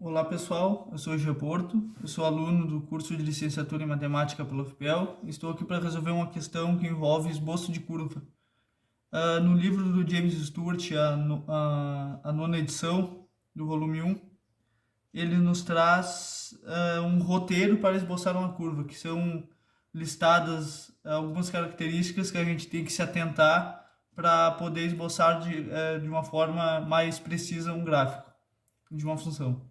Olá pessoal, eu sou o Gia Porto, eu sou aluno do curso de licenciatura em matemática pela UFPEL e estou aqui para resolver uma questão que envolve esboço de curva. No livro do James Stewart, a nona edição do volume 1, ele nos traz um roteiro para esboçar uma curva, que são listadas algumas características que a gente tem que se atentar para poder esboçar de uma forma mais precisa um gráfico de uma função.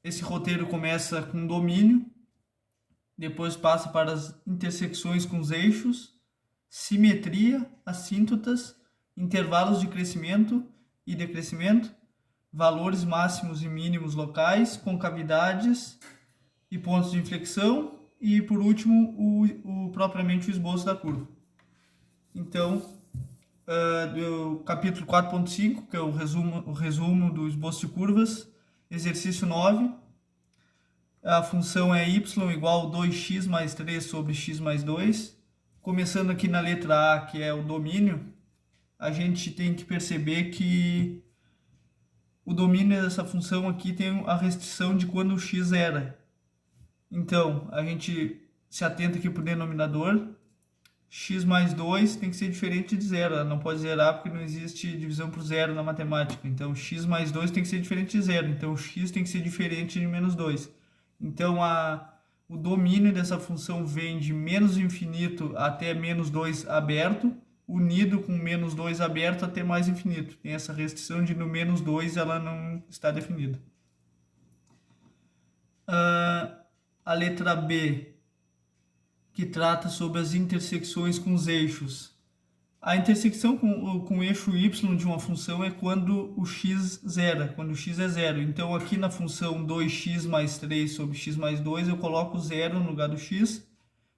Esse roteiro começa com domínio, depois passa para as intersecções com os eixos, simetria, assíntotas, intervalos de crescimento e decrescimento, valores máximos e mínimos locais, concavidades e pontos de inflexão e, por último, propriamente o esboço da curva. Então, do capítulo 4.5, que é o resumo do esboço de curvas, exercício 9, a função é y igual a 2x mais 3 sobre x mais 2. Começando aqui na letra A, que é o domínio, a gente tem que perceber que o domínio dessa função aqui tem a restrição de quando o x zera. Então, a gente se atenta aqui para o denominador. X mais 2 tem que ser diferente de zero, ela não pode zerar porque não existe divisão por zero na matemática. Então, x mais 2 tem que ser diferente de zero, então x tem que ser diferente de menos 2. Então, o domínio dessa função vem de menos infinito até menos 2 aberto, unido com menos 2 aberto até mais infinito. Tem essa restrição de no menos 2 ela não está definida. A letra B, que trata sobre as intersecções com os eixos. A intersecção com o eixo y de uma função é quando o x zera, quando o x é zero. Então, aqui na função 2x mais 3 sobre x mais 2, eu coloco zero no lugar do x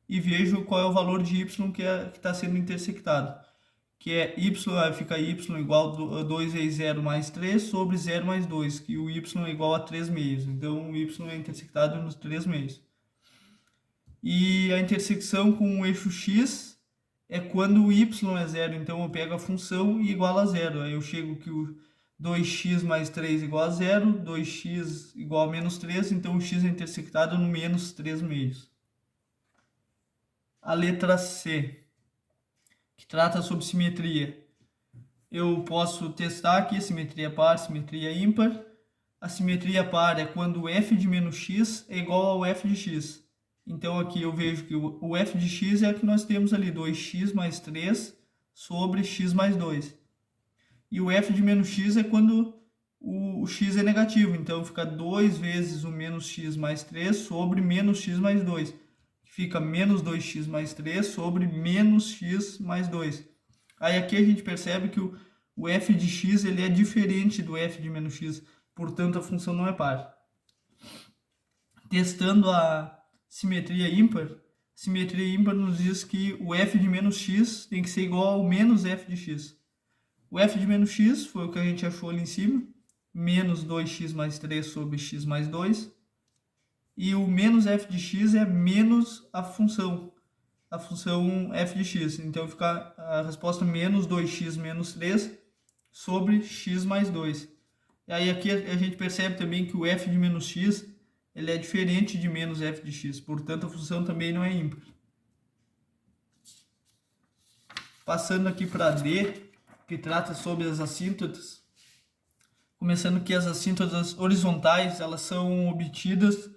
e vejo qual é o valor de y que está sendo intersectado. Que é fica y igual a 2 vezes 0 mais 3 sobre 0 mais 2, que o y é igual a 3 meios. Então, o y é intersectado nos 3 meios. E a intersecção com o eixo x é quando o y é zero, então eu pego a função e iguala a zero. Aí eu chego que o 2x mais 3 igual a zero, 2x igual a menos 3, então o x é intersectado no menos 3 meios. A letra C, que trata sobre simetria. Eu posso testar aqui simetria par, simetria ímpar. A simetria par é quando o f de menos x é igual ao f de x. Então, aqui eu vejo que o f de x é o que nós temos ali, 2x mais 3 sobre x mais 2. E o f de menos x é quando o x é negativo. Então, fica 2 vezes o menos x mais 3 sobre menos x mais 2. Fica menos 2x mais 3 sobre menos x mais 2. Aí aqui a gente percebe que o f de x ele é diferente do f de menos x. Portanto, a função não é par. Testando a simetria ímpar nos diz que o f de menos x tem que ser igual ao menos f de x. O f de menos x foi o que a gente achou ali em cima, menos 2x mais 3 sobre x mais 2. E o menos f de x é menos a função f de x. Então fica a resposta menos 2x menos 3 sobre x mais 2. E aí aqui a gente percebe também que o f de menos x ele é diferente de menos f de x, portanto a função também não é ímpar. Passando aqui para D, que trata sobre as assíntotas. Começando que as assíntotas horizontais, elas são obtidas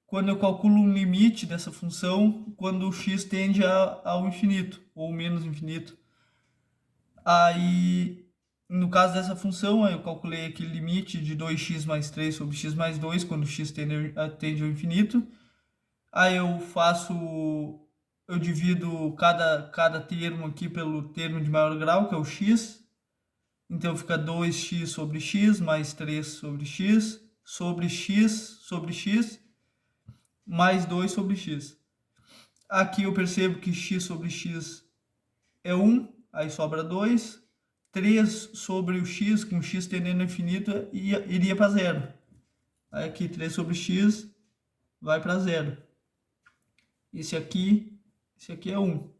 quando eu calculo um limite dessa função, quando o x tende ao infinito, ou menos infinito. Aí, no caso dessa função, eu calculei aqui o limite de 2x mais 3 sobre x mais 2, quando o x tende ao infinito. Aí eu divido cada termo aqui pelo termo de maior grau, que é o x. Então fica 2x sobre x mais 3 sobre x sobre x mais 2 sobre x. Aqui eu percebo que x sobre x é 1, aí sobra 2. 3 sobre o x, com x tendendo ao infinito, iria para zero. Aí aqui 3 sobre x vai para zero. Esse aqui é 1.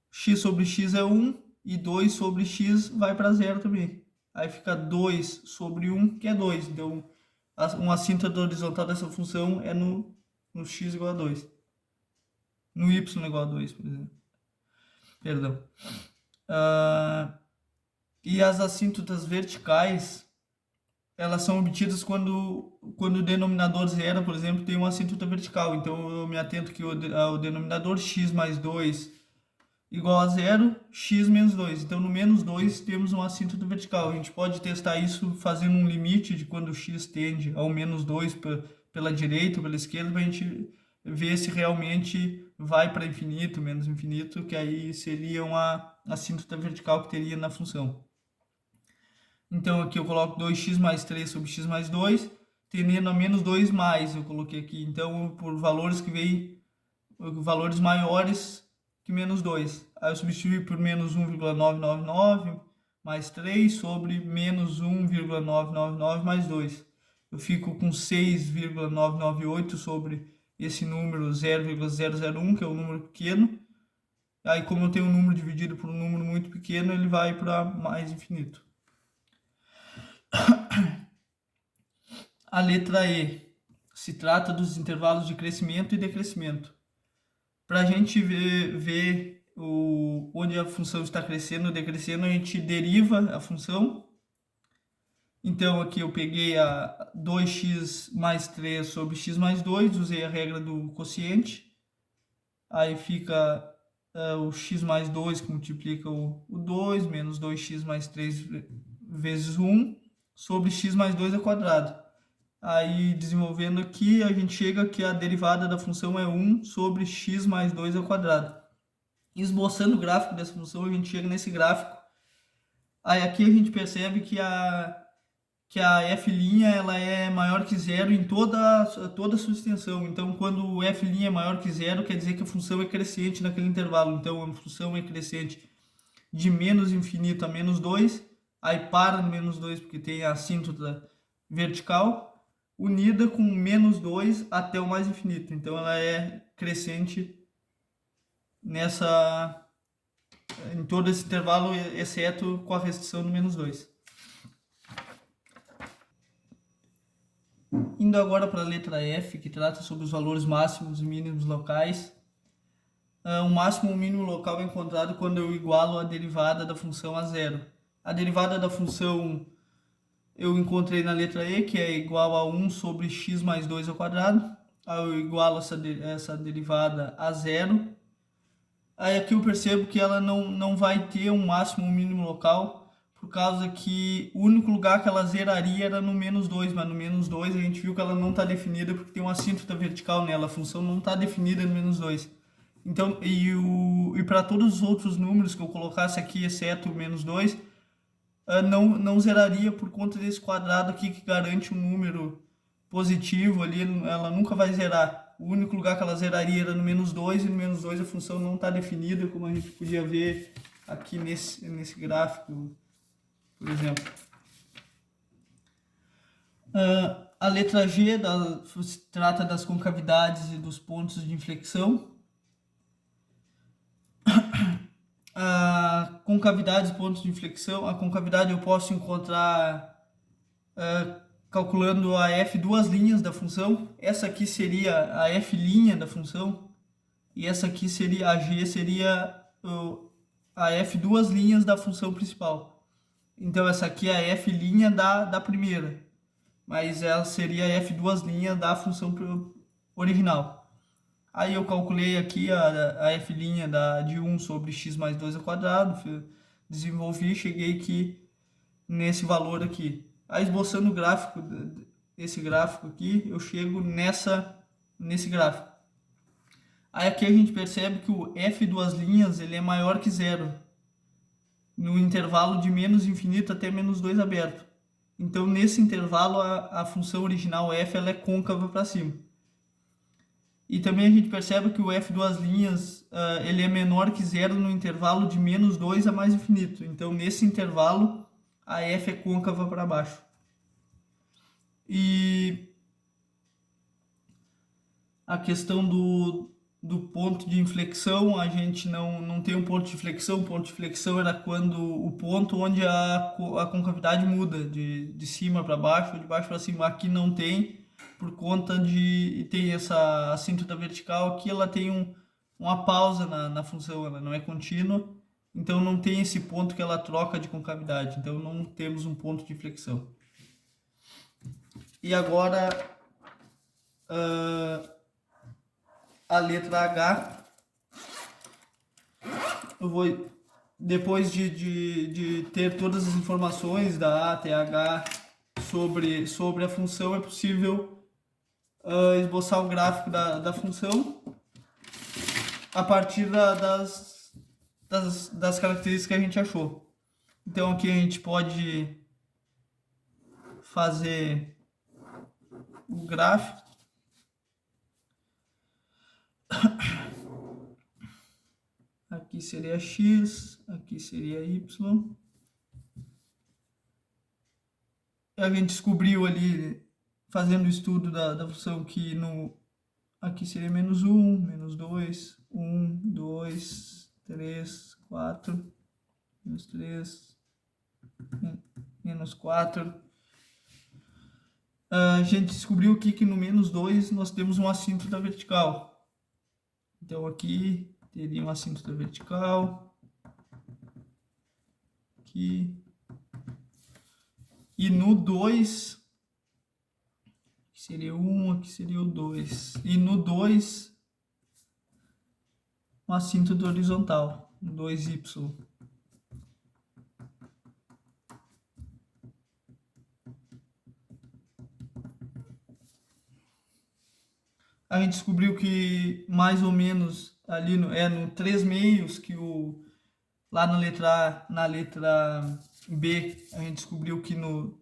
X sobre x é 1 e 2 sobre x vai para zero também. aí fica 2 sobre 1, que é 2. Então, uma assíntota horizontal dessa função é no x igual a 2. No y igual a 2, por exemplo. Perdão. E as assíntotas verticais, elas são obtidas quando o denominador zero, por exemplo, tem uma assíntota vertical. Então, eu me atento que o denominador x mais 2 igual a zero, x menos 2. Então, no menos 2 temos uma assíntota vertical. A gente pode testar isso fazendo um limite de quando o x tende ao menos 2 pela direita ou pela esquerda, para a gente ver se realmente vai para infinito, menos infinito, que aí seria uma assíntota vertical que teria na função. Então, aqui eu coloco 2x mais 3 sobre x mais 2, tendendo a menos 2 mais, eu coloquei aqui. Então, por valores que vêm, valores maiores que menos 2. Aí eu substituí por menos 1,999 mais 3 sobre menos 1,999 mais 2. Eu fico com 6,998 sobre esse número 0,001, que é um número pequeno. Aí, como eu tenho um número dividido por um número muito pequeno, ele vai para mais infinito. A letra E se trata dos intervalos de crescimento e decrescimento. Para a gente ver onde a função está crescendo ou decrescendo, a gente deriva a função. Então, aqui eu peguei a 2x mais 3 sobre x mais 2, usei a regra do quociente. Aí fica o x mais 2 que multiplica o 2, menos 2x mais 3 vezes 1, sobre x mais 2 ao quadrado. Aí, desenvolvendo aqui, a gente chega que a derivada da função é 1 sobre x mais 2 ao quadrado. Esboçando o gráfico dessa função, a gente chega nesse gráfico. Aí aqui a gente percebe que a f' ela é maior que zero em toda a sua extensão. Então, quando o f' é maior que zero, quer dizer que a função é crescente naquele intervalo. Então, a função é crescente de menos infinito a menos 2, aí para no menos 2 porque tem a assíntota vertical, unida com menos 2 até o mais infinito. Então, ela é crescente em todo esse intervalo, exceto com a restrição do menos 2. Indo agora para a letra F, que trata sobre os valores máximos e mínimos locais. O máximo e o mínimo local é encontrado quando eu igualo a derivada da função a zero. A derivada da função eu encontrei na letra E, que é igual a 1 sobre x mais 2 ao quadrado. Aí eu igualo essa derivada a zero. Aí aqui eu percebo que ela não vai ter um máximo ou mínimo local, por causa que o único lugar que ela zeraria era no menos 2, mas no menos 2 a gente viu que ela não está definida porque tem uma assíntota vertical nela, a função não está definida no menos 2. Então, e para todos os outros números que eu colocasse aqui, exceto o menos 2, não zeraria por conta desse quadrado aqui que garante um número positivo ali, ela nunca vai zerar. O único lugar que ela zeraria era no menos 2, e no menos 2 a função não está definida, como a gente podia ver aqui nesse gráfico, por exemplo. A letra G trata das concavidades e dos pontos de inflexão. A concavidade e pontos de inflexão, a concavidade eu posso encontrar calculando a f duas linhas da função. Essa aqui seria a f' da função e essa aqui seria a g, seria a f duas linhas da função principal. Então essa aqui é a f' da primeira, mas ela seria a f duas linhas da função original. Aí eu calculei aqui a f' de 1 sobre x mais 2 ao quadrado, desenvolvi e cheguei aqui nesse valor aqui. Aí esboçando o gráfico, esse gráfico aqui, eu chego nesse gráfico. Aí aqui a gente percebe que o f duas linhas ele é maior que zero, no intervalo de menos infinito até menos 2 aberto. Então nesse intervalo a função original f ela é côncava para cima. E também a gente percebe que o f duas linhas ele é menor que zero no intervalo de menos 2 a mais infinito. Então, nesse intervalo, a f é côncava para baixo. E a questão do ponto de inflexão, a gente não tem um ponto de flexão. O ponto de flexão era quando o ponto onde a concavidade muda de cima para baixo ou de baixo para cima. Aqui não tem, por conta de tem essa assíntota vertical aqui, ela tem uma pausa na função, ela não é contínua, então não tem esse ponto que ela troca de concavidade, então não temos um ponto de inflexão. E agora a letra H, eu vou, depois de ter todas as informações da A até H sobre a função, é possível esboçar o gráfico da função a partir das características que a gente achou. Então aqui a gente pode fazer o gráfico. Aqui seria x, aqui seria y. A gente descobriu ali, fazendo o estudo da função, que aqui seria menos 1, menos 2, 1, 2, 3, 4, menos 3, menos 4. A gente descobriu aqui que no menos 2 nós temos uma assíntota vertical. Então aqui teria uma assíntota vertical. Aqui. E no 2, aqui seria o 1, aqui seria o 2. E no 2, uma assíntota horizontal, 2y. A gente descobriu que mais ou menos ali no 3 meios, que lá na letra B, a gente descobriu que no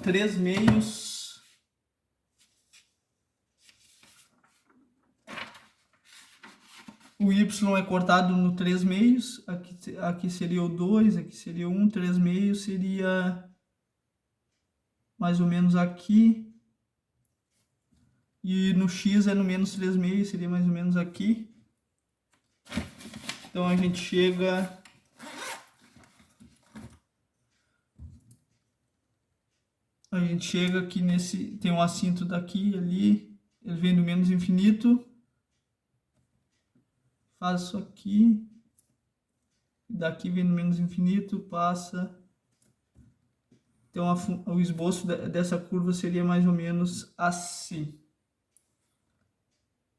3 meios o y é cortado no 3 meios. Aqui seria o 2, aqui seria o 1, 3 meios seria mais ou menos aqui. E no x é no menos 3 meios, seria mais ou menos aqui. Então a gente chega aqui nesse, tem um assíntota daqui, ali, ele vem do menos infinito, faz isso aqui, daqui vem do menos infinito, passa. Então o esboço dessa curva seria mais ou menos assim.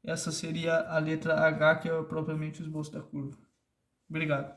Essa seria a letra H, que é propriamente o esboço da curva. Obrigado.